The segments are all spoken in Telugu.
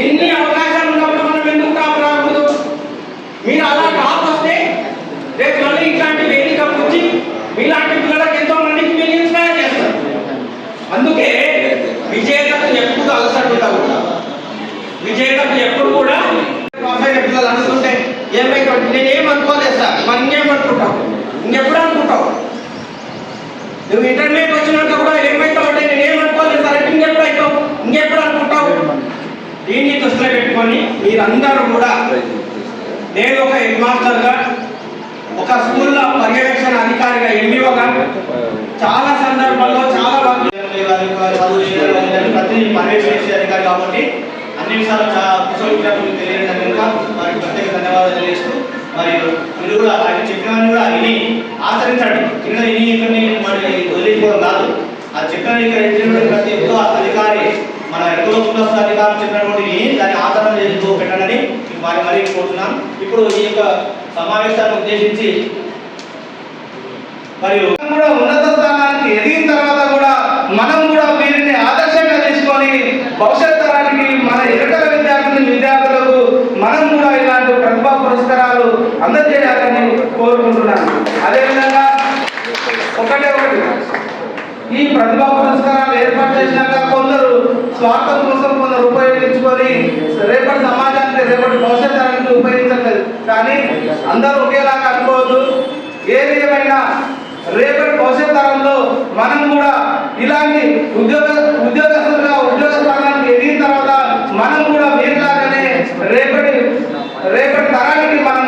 ఎన్ని అవకాశాలు ఉన్నప్పుడు మనం ఎందుకు టాప్ రాకూడదు? మీరు అలా టాప్ వస్తే రేపు మళ్ళీ ఇట్లాంటి వేదిక వచ్చి మీలాంటి పిల్లలకు ఎంతో మందికి మీరు ఇన్స్పైర్ చేస్తారు. అందుకే విజేతకు ఎప్పుడు అలసట ఉండదు. విజేతకు ఎప్పుడు కూడా పిల్లలు అనుకుంటే ఏమైతే నేనేమనుకోలేదు సార్, మరి ఇంకేమనుకుంటావు, ఇంకెప్పుడు అనుకుంటావు? నువ్వు ఇంటర్మీడియట్ వచ్చినాక కూడా ఏమైతావు అంటే నేనేమనుకోలేదు సార్, ఇంకెప్పుడు అవుతావు, ఇంకెప్పుడు అనుకుంటావు? దీన్ని దృష్టిలో పెట్టుకొని మీరందరూ కూడా, నేను ఒక హెడ్ మాస్టర్గా, ఒక స్కూల్లో పర్యవేక్షణ అధికారిగా, ఎంఈఓగా చాలా సందర్భాల్లో చాలా ప్రతి పర్యవేక్షణ అధికారి కాబట్టి అన్ని విషయాలు కుశల తెలియడం కనుక వారికి ప్రత్యేక ధన్యవాదాలు తెలియజేస్తూ, మరియు మీరు కూడా ఆయన చెప్పినవన్నీ కూడా విని ఆచరించండి. ఇక్కడ విని మరి వదిలిపోవడం కాదు, ఆ చెప్పిన ప్రతి ఒక్క అధికారి మన ఎరువులో ముందస్తు అధికారులు చెప్పినటువంటి దాన్ని ఆచరణ చేస్తూ పెట్టండి వారి మరీ కోరుతున్నాను. ఇప్పుడు ఈ యొక్క సమావేశాన్ని ఉద్దేశించి మరియు కూడా ఉన్నత స్థానానికి ఎదిగిన తర్వాత కూడా మనం కూడా వీరిని ఆదర్శంగా తీసుకొని భవిష్యత్ తరానికి మన ఇతర విద్యార్థులకు మనం కూడా ఇలాంటి ప్రతిభా పురస్కారాలు అందజేయాలని కోరుకుంటున్నాను. అదేవిధంగా ఒకటి ఈ ప్రతిభా పురస్కారాలు ఏర్పాటు చేసినాక కొందరు స్వార్థం కోసం కొందరు ఉపయోగించుకొని రేపటి సమాజానికి రేపటి భవిష్యత్ తరానికి ఉపయోగించలేదు. కానీ అందరూ ఒకేలాగా అనుకోవద్దు. ఏది ఏమైనా రేపటి భవిష్యత్ తరంలో మనం కూడా ఇలాంటి ఉద్యోగస్తులుగా ఉద్యోగ స్థానానికి ఎదిగిన తర్వాత మనం కూడా వీరిలాగానే రేపటి తరానికి మనం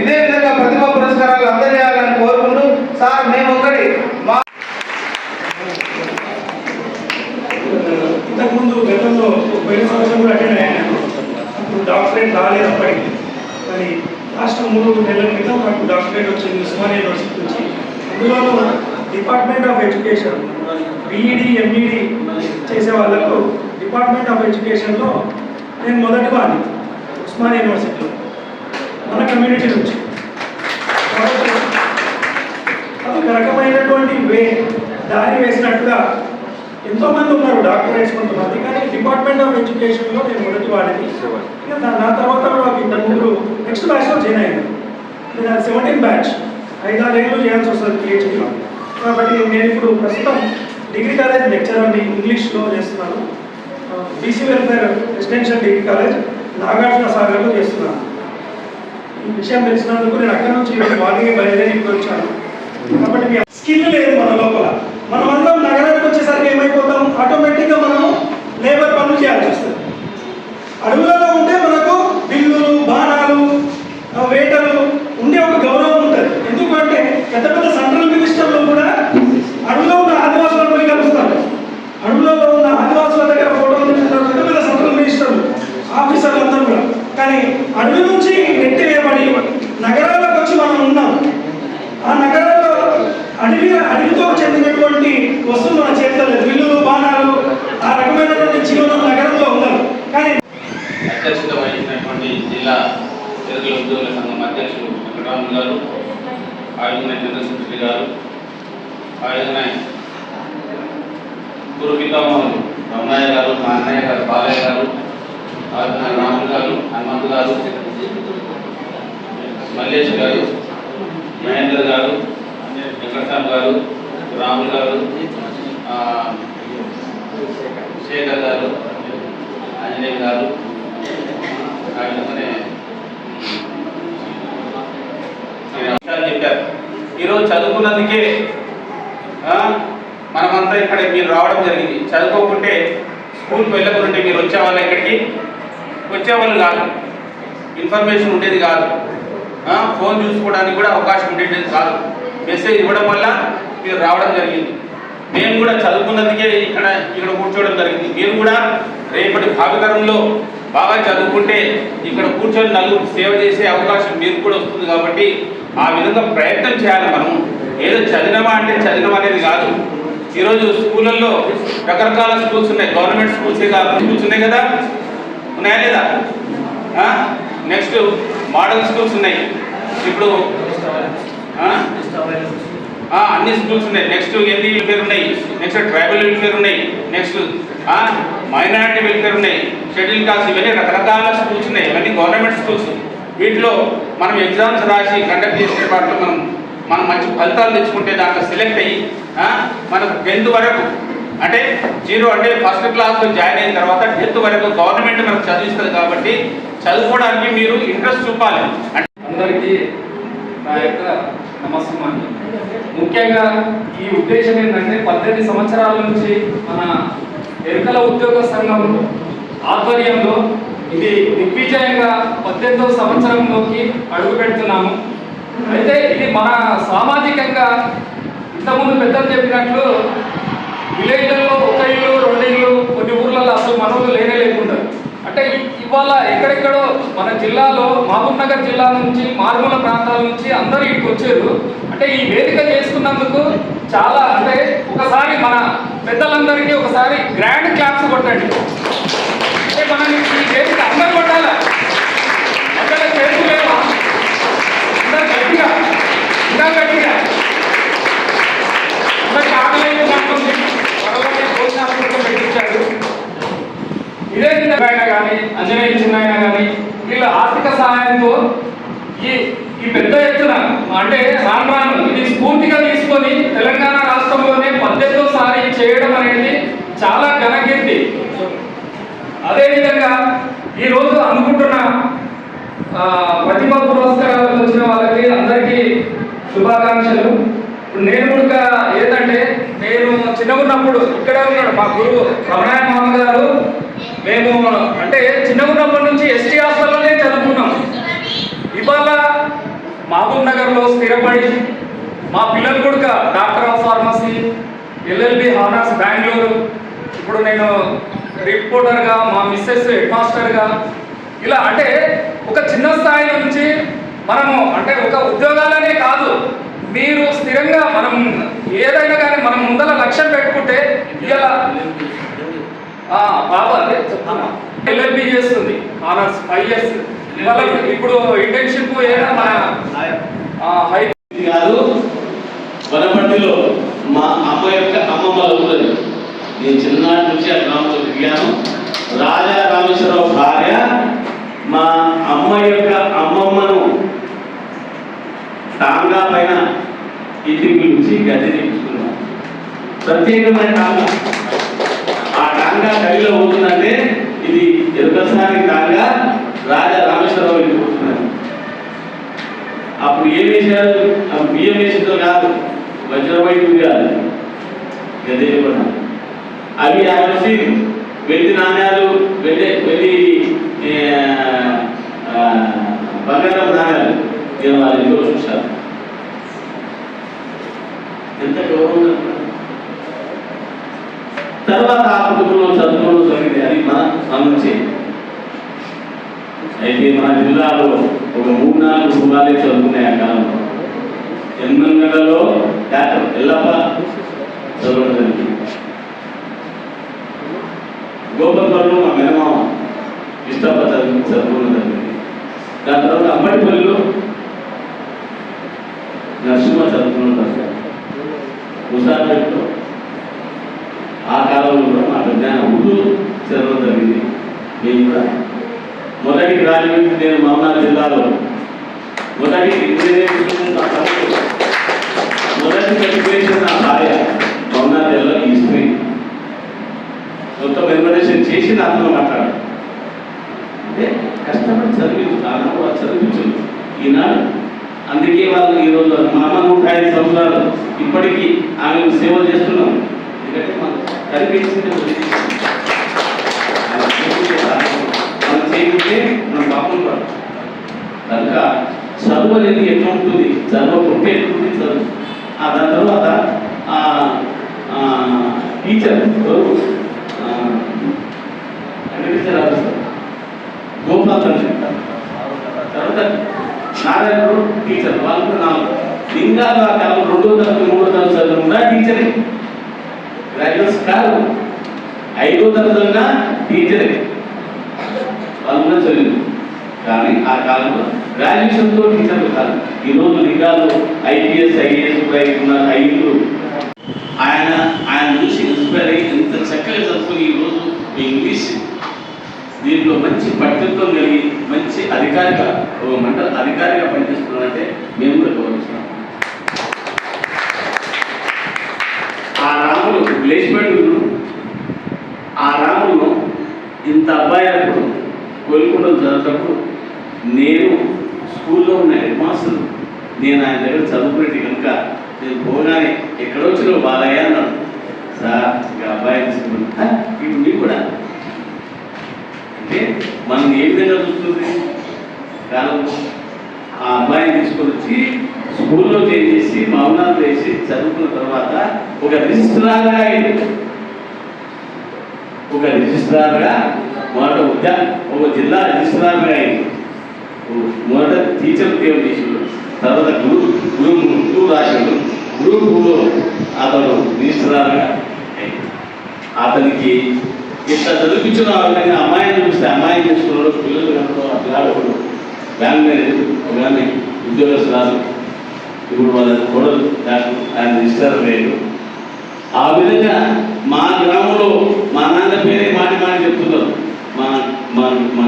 ఇదే విధంగా ప్రతిభా పురస్కారాలు అందజేయాలని కోరుకుంటూ, సార్ మేము ఒకటి ఇంతకుముందు గతంలో పోయిన సంవత్సరం కూడా అటెండ్ అయ్యాను. ఇప్పుడు డాక్టరేట్ రాలేదు అప్పటికి, కానీ లాస్ట్ 3 నెలల క్రితం నాకు డాక్టరేట్ వచ్చింది ఉస్మానియా యూనివర్సిటీ నుంచి. అందులోనూ department of education, BEd MEd చేసే వాళ్ళకు డిపార్ట్మెంట్ ఆఫ్ ఎడ్యుకేషన్లో నేను మొదటి వాడిని ఉస్మానియా యూనివర్సిటీలో మన కమ్యూనిటీ నుంచి. కాబట్టి అదొక రకమైనటువంటి దారి వేసినట్టుగా ఎంతోమంది ఉన్నారు డాక్టరేట్స్ కొంతమంది, కానీ డిపార్ట్మెంట్ ఆఫ్ ఎడ్యుకేషన్లో నేను మొదటి వాడిని. ఇక నా తర్వాత కూడా ఇంతకుముందు నెక్స్ట్ బ్యాచ్లో జాయిన్ అయ్యాను. నేను 17 బ్యాచ్ 5-6 ఏళ్ళు చేయాల్సి వస్తుంది పిహెచ్డీ. కాబట్టి నేను ఇప్పుడు ప్రస్తుతం డిగ్రీ కాలేజ్ లెక్చరర్ని ఇంగ్లీష్లో చేస్తున్నాను. BC welfare residential degree college Nagarjuna సాగర్లో చేస్తున్నాను. ఈ విషయం తెలిసినందుకు నేను అక్కడి నుంచి మార్నింగ్ బయలుదేరి ఇప్పుడు వచ్చాను. కాబట్టి మీ స్కిల్ లేదు మన లోపల. మనమందరం నగరానికి వచ్చేసరికి ఏమైపోతాం, ఆటోమేటిక్గా మనం లేబర్ పనులు చేయాల్సి వస్తుంది. అడవులలో ఉంటే మనకు బిల్లులు, బాణాలు, వేటర్లు ఉండే ఒక గౌరవం ఉంటుంది. ఎందుకంటే పెద్ద పెద్ద సెంట్రల్ మినిస్టర్లు కూడా అడవిలో ఉన్న ఆదివాసులను పోయి కలుస్తారు. అడవులలో ఉన్న ఆదివాసుల దగ్గర ఫోటోలు తీసుకుంటారు పెద్ద పెద్ద సెంట్రల్ మినిస్టర్లు, ఆఫీసర్లు అందరూ కూడా. కానీ అడవి నుంచి నెట్టివేయబడి నగరాలకు వచ్చి మనం ఉన్నాం. ఆ నగరాల్లో అడవితో చెందినటువంటి వస్తువులు మన చేతిలో లేదు. బిల్లులు, బాణాలు, ఆ రకమైనటువంటి జీవనం నగరంలో ఉన్నారు. కానీ అధ్యక్షత వహించినటువంటి జిల్లా తెలుగు ఉద్యోగుల సంఘం అధ్యక్షులు వెంకటరాములు గారు, ఆయుధన చంద్రశేఖర్ గారు, ఆయుధన గురు పితామహులు రమణయ్య గారు, మా అన్నయ్య గారు బాలయ్య గారు, ఆయుధన రాములు గారు, హనుమంతు గారు, మల్లేష్ గారు, మహేంద్ర గారు, వెంకటరామ్ గారు, రాములు గారు, శేఖర్ గారు, ఆంజనేయ గారు, ఆ విధంగానే చెప్పారు. ఈరోజు చదువుకున్నందుకే మనమంతా ఇక్కడ మీరు రావడం జరిగింది. చదువుకోకుంటే స్కూల్కి వెళ్ళకుంటే మీరు వచ్చేవాళ్ళు, ఇక్కడికి వచ్చేవాళ్ళు కాదు, ఇన్ఫర్మేషన్ ఉండేది కాదు, ఫోన్ చూసుకోవడానికి కూడా అవకాశం ఉండేది కాదు. మెసేజ్ ఇవ్వడం వల్ల మీరు రావడం జరిగింది. మేము కూడా చదువుకున్నందుకే ఇక్కడ కూర్చోవడం జరిగింది. మీరు కూడా రేపటి భావితరంలో బాగా చదువుకుంటే ఇక్కడ కూర్చొని నలుగురు సేవ చేసే అవకాశం మీకు కూడా వస్తుంది. కాబట్టి ఆ విధంగా ప్రయత్నం చేయాలి. మనం ఏదో చదివినమా అంటే చదివినమా అనేది కాదు. ఈరోజు స్కూళ్ళల్లో రకరకాల స్కూల్స్ ఉన్నాయి, గవర్నమెంట్ స్కూల్సే కాదు, స్కూల్స్ ఉన్నాయి కదా, ఉన్నాయా లేదా? నెక్స్ట్ మోడల్ స్కూల్స్ ఉన్నాయి. ఇప్పుడు అన్ని స్కూల్స్ ఉన్నాయి. నెక్స్ట్ ఎన్డీ వెల్ఫేర్ ఉన్నాయి, నెక్స్ట్ ట్రైబల్ వెల్ఫేర్ ఉన్నాయి, నెక్స్ట్ మైనారిటీ వెల్ఫేర్ ఉన్నాయి, షెడ్యూల్ కాస్ట్, ఇవన్నీ రకరకాల స్కూల్స్ ఉన్నాయి. ఇవన్నీ గవర్నమెంట్ స్కూల్స్. వీటిలో మనం ఎగ్జామ్స్ రాసి కండక్ట్ చేసే వాటిలో మనం మంచి ఫలితాలు తెచ్చుకుంటే దాంట్లో సెలెక్ట్ అయ్యి మనకు 10th వరకు అంటే 0 అంటే ఫస్ట్ క్లాస్లో జాయిన్ అయిన తర్వాత 10th వరకు గవర్నమెంట్ మనకు చదివిస్తుంది. కాబట్టి చదువుకోవడానికి మీరు ఇంట్రెస్ట్ చూపాలి. అందరికీ నా యొక్క నమస్కారం. ముఖ్యంగా ఈ ఉద్దేశం ఏంటంటే 18 సంవత్సరాల నుంచి మన ఎరుకల ఉద్యోగ సంఘం ఆధ్వర్యంలో ఇది దిగ్విజయంగా 18వ సంవత్సరంలోకి అడుగు పెడుతున్నాము. అయితే ఇది మన సామాజికంగా ఇంతకుముందు పెద్దలు చెప్పినట్లు విలేజ్లలో 1 ఇల్లు 2 ఇల్లు కొన్ని ఊర్లలో అసలు మనవులు లేకుండా అంటే ఇవాళ ఎక్కడెక్కడో మన జిల్లాలో మహబూబ్ నగర్ జిల్లా నుంచి మారుమూల ప్రాంతాల నుంచి అందరూ ఇక్కడికి వచ్చారు. అంటే ఈ వేదిక చేసుకున్నందుకు చాలా అంటే ఒకసారి మన పెద్దలందరికీ ఒకసారి గ్రాండ్ క్లాప్స్ కొట్టండి. అంటే మనం ఈ వేదిక అందరూ కొట్టాల, అందరూ చేతులు లేవా, అందరు గట్టిగా ఇంకా గట్టిగా అందరికి ఆకలి పడుతుంది. త్వరలోనే భోజనాలు పెట్టించాడు. ఇదే ఆయన కానీ అంజనేయ చిన్నాయన కానీ వీళ్ళ ఆర్థిక సహాయంతో ఈ పెద్ద ఎత్తున అంటే రాను ఇది స్ఫూర్తిగా తీసుకొని తెలంగాణ రాష్ట్రంలోనే 18వ చేయడం అనేది చాలా ఘనకీర్తి. అదేవిధంగా ఈరోజు అనుకుంటున్న ప్రతిభా పురస్కారాలు వచ్చిన వాళ్ళకి అందరికీ శుభాకాంక్షలు. నేను కూడా ఏంటంటే నేను చిన్నగా ఉన్నప్పుడు ఇక్కడే ఉన్నాడు మా గురువు రమణాయ మామ గారు. మేము అంటే చిన్నగా ఉన్నప్పటి నుంచి ఎస్టీ హాస్టల్లోనే చదువుకున్నాం. ఇవాళ మహబూబ్ నగర్లో స్థిరపడి మా పిల్లలు కూడా doctor of pharmacy, LLB honours Bengaluru, ఇప్పుడు నేను రిపోర్టర్గా, మా మిస్సెస్ హెడ్ మాస్టర్గా, ఇలా అంటే ఒక చిన్న స్థాయి నుంచి మనము అంటే ఒక ఉద్యోగాలనే కాదు, మీరు స్థిరంగా మనం ఏదైనా కానీ మనం ముందర లక్ష్యం పెట్టుకుంటే ఇలా బాబా అదే చెప్తున్నా ఎల్ఎల్బి చేస్తుంది ఆనర్స్ 5 years. వాళ్ళకి ఇప్పుడు ఇంటర్న్షిప్ ఏడా మన హై కాదు వనపర్తిలో మా అమ్మ యొక్క అమ్మమ్మ ఉన్నది. నేను చిన్ననాటి నుంచి ఆ గ్రామంలో తిరిగాను. రాజా రామేశ్వరరావు భార్య మా అమ్మ యొక్క అమ్మమ్మను టాంగా పైన ఇంటికి పిలిచి గద్దె తెప్పించుకున్నాను. ప్రత్యేకమైన టాంగా. ఆ టాంగా గడిలో పోతుందంటే ఇది ఎరుకసాని టాంగా రాజా రామేశ్వరరావు ఇంటికి పోతున్నాను. అప్పుడు ఏం వేసారు, బియ్యం వేసిందో కాదు, వజ్రవైద్యుడు కాదు, గద్దె కూడా అవి వచ్చి వెండి నాణ్యాలు, వెండి బంగారం నాణ్యాలు నేను వాళ్ళ ఇంట్లో చూశాను. ఎంత గౌరవం. తర్వాత ఆ కుటుంబంలో చదువుకోవడం జరిగింది. అది మన నుంచి అయితే మన జిల్లాలో ఒక 3-4 కుటుంబాలే చదువుకున్నాయి ఆ కాలంలో. ఎన్నెలలో డాక్టర్ ఎల్లప్ప చదవడం జరిగింది. గోపల్పల్లిలో మా మేనమామ ఇష్టప్ప చదువుకోవడం జరిగింది. దాని తర్వాత అంబడిపల్లిలో నరసింహ చదువుకోవడం జరిగింది. ముసాపేటలో ఆ కాలంలో కూడా మా పెద్ద ఉర్దూ చదవడం జరిగింది. నేను కూడా మొదటి గ్రాడ్యుయేట్ నేను మహబూబ్ జిల్లాలో మొదటి ఎడ్యుకేషన్ నా భార్య మహబూబ్ జిల్లా హిస్టరీ మొత్తం ఎన్వరేషన్ చేసి నాతో మాట్లాడాలి. అంటే కష్టపడి చదివించు ఈనాడు. అందుకే వాళ్ళు ఈరోజు మా అమ్మ 105 సంవత్సరాలు ఇప్పటికీ ఆమె సేవ చేస్తున్నాం. ఎందుకంటే మనం కనిపించింది మనం చేయించే మనం పాపం పడదు. కనుక చదువు అనేది ఎట్లా ఉంటుంది, చదవకుంటే ఎట్లుంటుంది చదువు. దాని తర్వాత టీచర్ గోపాల్ చెప్తారు. తర్వాత నారాయణుడు టీచర్, వాళ్ళు 4 లింగాలు ఆ కాలం 2వ తరగతి 3వ తరగతి చదువుకున్నా టీచరే, గ్రాడ్యుయేట్స్ కాదు. 5వ తరగతి టీచరే వాళ్ళు కూడా చదివారు. కానీ ఆ కాలంలో గ్రాడ్యుయేషన్తో టీచర్లు కాదు. ఈరోజు లింగాలు ఐపీఎస్ ఐఏఎస్ కూడా ఉన్నారు, ఐదు. ఆయన చూసి ఇన్స్పైర్ అయ్యి ఎంత చక్కగా చదువుకుని ఈరోజు ఇంగ్లీష్ దీంట్లో మంచి పట్టుదల కలిగి మంచి మండల అధికారిగా పనిచేస్తున్నారంటే మేము కూడా గౌరవిస్తున్నాం. ఆ రాములు లేచిపెట్టు, ఆ రాములు ఇంత అబ్బాయి అప్పుడు కోలుకుంటూ చదువుతప్పుడు నేను స్కూల్లో ఉన్న హెడ్ మాస్టర్ నేను ఆయన దగ్గర చదువుకునేది కనుక నేను పోగానే ఎక్కడో వచ్చిన బాలయ్య అన్నాడు. సార్ ఇక అబ్బాయి తీసుకున్నాను. ఇప్పుడు మీకు కూడా అంటే మనం ఏ విధంగా చూస్తుంది కాలం. ఆ అబ్బాయిని తీసుకొని వచ్చి స్కూల్లో చేసి మౌనాలు చేసి చదువుకున్న తర్వాత ఒక రిజిస్ట్రార్గా అయింది. ఒక రిజిస్ట్రార్గా మొదట ఒక జిల్లా రిజిస్ట్రార్గా అయింది. మొదట టీచర్ ఉద్యోగం చేసిండు, తర్వాత గ్రూప్ 2 రాసిండు, గ్రూప్ 2లో అతను రిజిస్ట్రార్గా అయింది. అతనికి ఇట్లా చదివించిన విధంగా అమ్మాయిని చూస్తే అమ్మాయిని చేసుకున్నాడు, పిల్లలు కనుక ఆ పిల్లాడు బ్యాంక్ మేనేజర్ ఒక ఉద్యోగస్తురాలు, ఇప్పుడు వాళ్ళ కోడలు డాక్టర్, ఆయన రిజిస్టర్ అయ్యాడు. ఆ విధంగా మా గ్రామంలో మా నాన్న పేరే మాటి చెప్తున్నారు. మా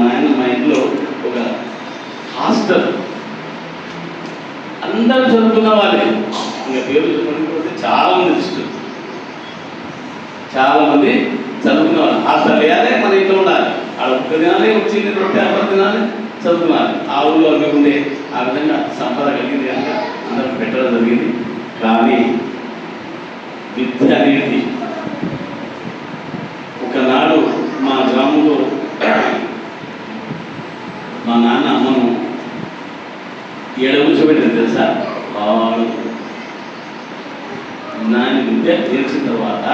నాయన మా ఇంట్లో ఒక హాస్టల్ అందరూ చదువుకున్న వాళ్ళే, ఇంకా పేరు చెప్పకపోతే చాలా మంది చదువుకున్న వాళ్ళు. హాస్టల్ వేయాలి, మన ఇంట్లో ఉండాలి. ఆడ 1 దినాలే వచ్చింది, 2 దినాలే చదువుకున్నారు. ఆ ఊళ్ళో అవి ఉండే ఆ విధంగా సంపద కలిగింది కనుక అందరూ పెట్టడం జరిగింది. కానీ విద్య అనేది ఒకనాడు మా గ్రామంలో మా నాన్న అమ్మను కూర్చోబెట్టింది తెలుసా. వాడు నాన్న విద్య తెలిసిన తర్వాత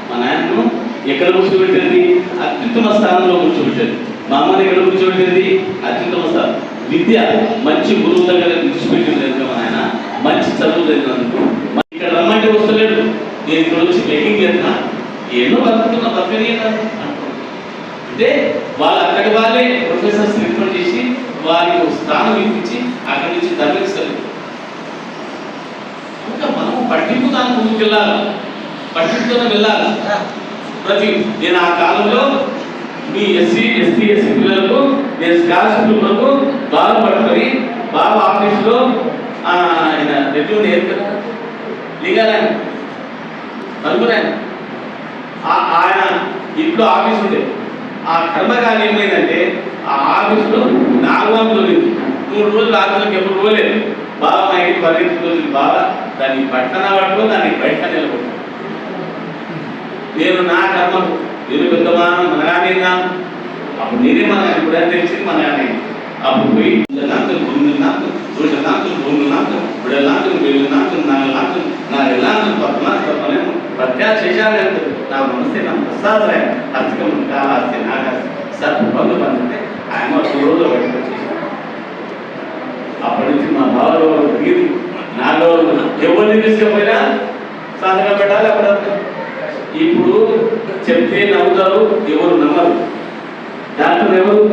మా నాన్నను ఎక్కడ కూర్చోబెట్టేది? అత్యుత్తమ స్థానంలో కూర్చోబెట్టేది. మా అమ్మని ఎక్కడ కూర్చోబెట్టేది? అత్యుత్తమ స్థానం. విద్య మంచి గురువు దగ్గర విడిచిపెట్టింది కనుక మా నాయన మంచి చదువు జరిగినందుకు ఇక్కడ రమ్మంటే వస్తలేడు. నేను ఇక్కడ వచ్చి బెగ్గింగ్ చేస్తున్నా, ఎన్నో బతకని అంటే వాళ్ళు అక్కడి వాళ్ళే ప్రొఫెసర్స్ రిక్రూట్ చేసి వారికి ఒక స్థానం ఇప్పించి అక్కడి నుంచి తరలిస్తారు. ఇంకా మనం పట్టింపుతాను ముందుకు వెళ్ళాలి, పట్టింపుతోనే వెళ్ళాలి. నేను ఆ కాలంలో మీ ఎస్సీ పిల్లలకు నేను స్కాలర్షిప్ కొరకు బాగా పట్టుకొని బాబా ఆఫీస్లో ఆయన రెడ్డి లింగారాయణ అనుకున్నాను. ఆయన ఇంట్లో ఆఫీస్ ఉండే ఆ కర్మకాలం ఏమైందంటే ఆ ఆఫీసులో 4 వందలు ఉంది. 3 రోజులు ఆఫీసులకు ఎప్పుడు పోలేదు. బాగా మా ఇంటికి 15 రోజులు బాగా దాన్ని పట్టణ పట్టుకొని దాన్ని బయట నిలబడి నేను నా కర్మకు నేను పెద్దమానం మనగానేనా అప్పుడు నేనే మన ఇప్పుడు తెలిసింది మనగానే. అప్పుడు పోయి భూములు నాకు 2 లాంఛలు భూములు నాకు 2 లాంఛలు 2 లాంఛలు 4 లాంఛలు 4 లాంఛలు 10 లాంఛలు పనేమో ప్రత్యాశ చేశాను. నా మనస్తే నా ప్రసాదరాయ అర్థకం కాలాస్తే నాగా సార్ బంధు పంటే ఆయన 2 రోజులు బయటకు వచ్చేసాను. అప్పటి నుంచి మా బావలో తిరిగి నాలో ఎవరిని తీసుకపోయినా సాధన పెట్టాలి. అప్పుడు ఇప్పుడు చెప్తే నవ్వుతారు, ఎవరు నమ్మరు. డాక్టర్ ఎవరు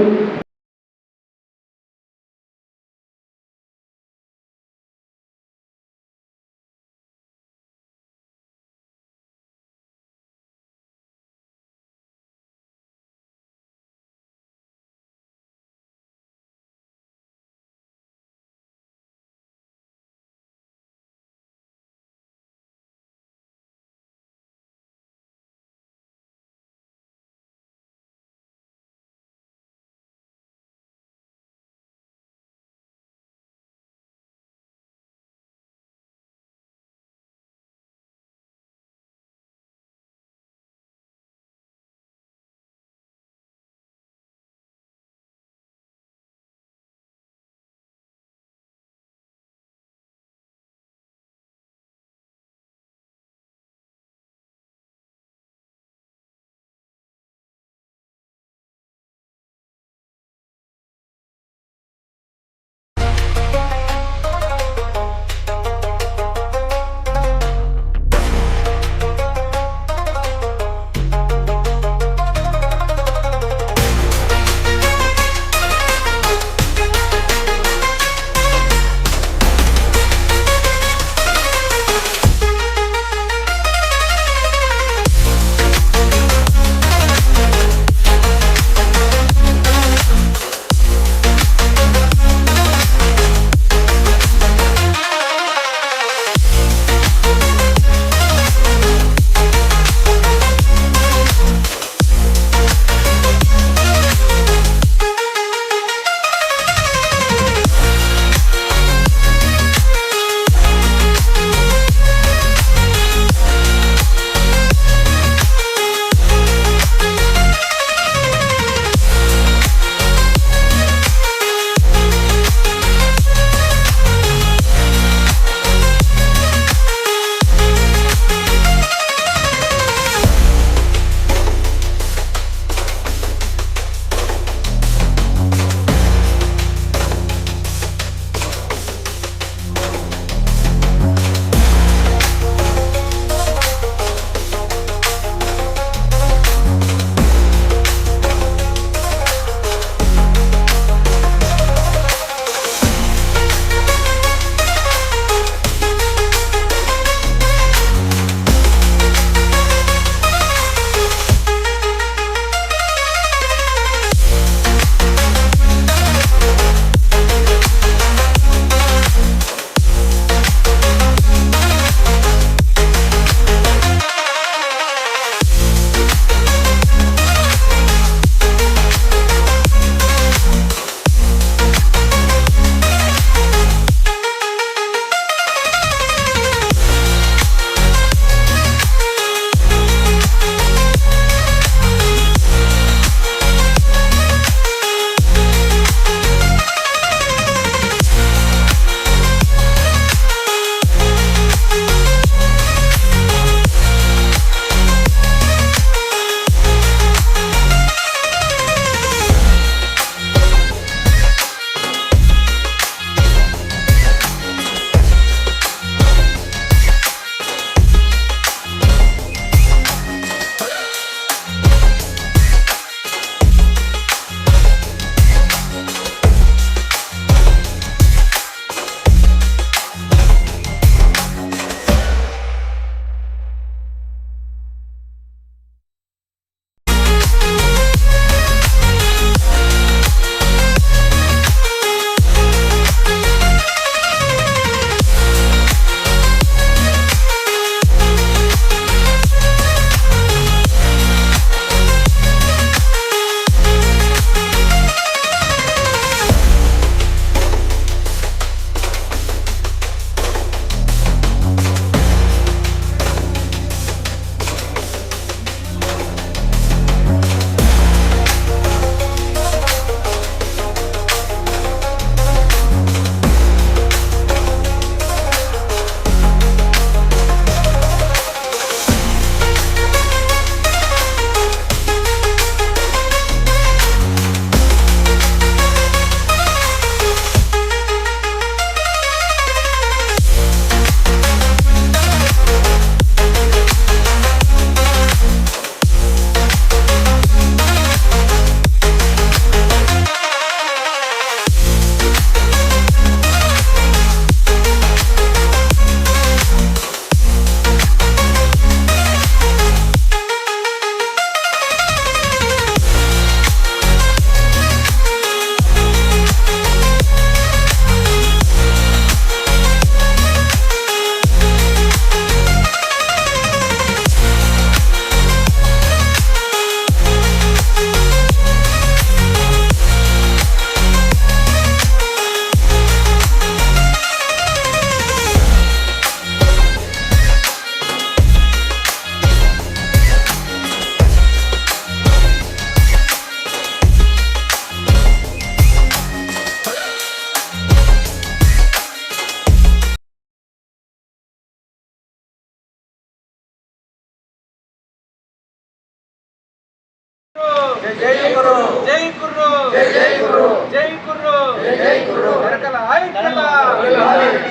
జై గురు జై గురు జై గురు జై గురు జై గురు ఎరకల ఐక్యత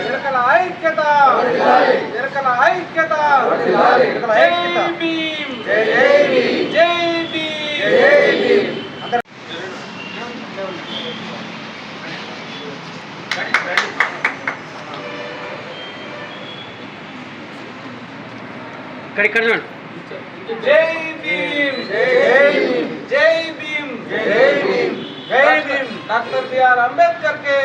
ఎరకల ఐక్యత ఎరకల ఐక్యత జై భీమ్ జై భీమ్ జై భీమ్ జై భీమ్ ఇక్కడ చూడండి. జై భీమ్ జై భీమ్ జై భీమ్ జై భీమ్ జై భీమ్ డాక్టర్ బిఆర్ అంబేద్కర్ కే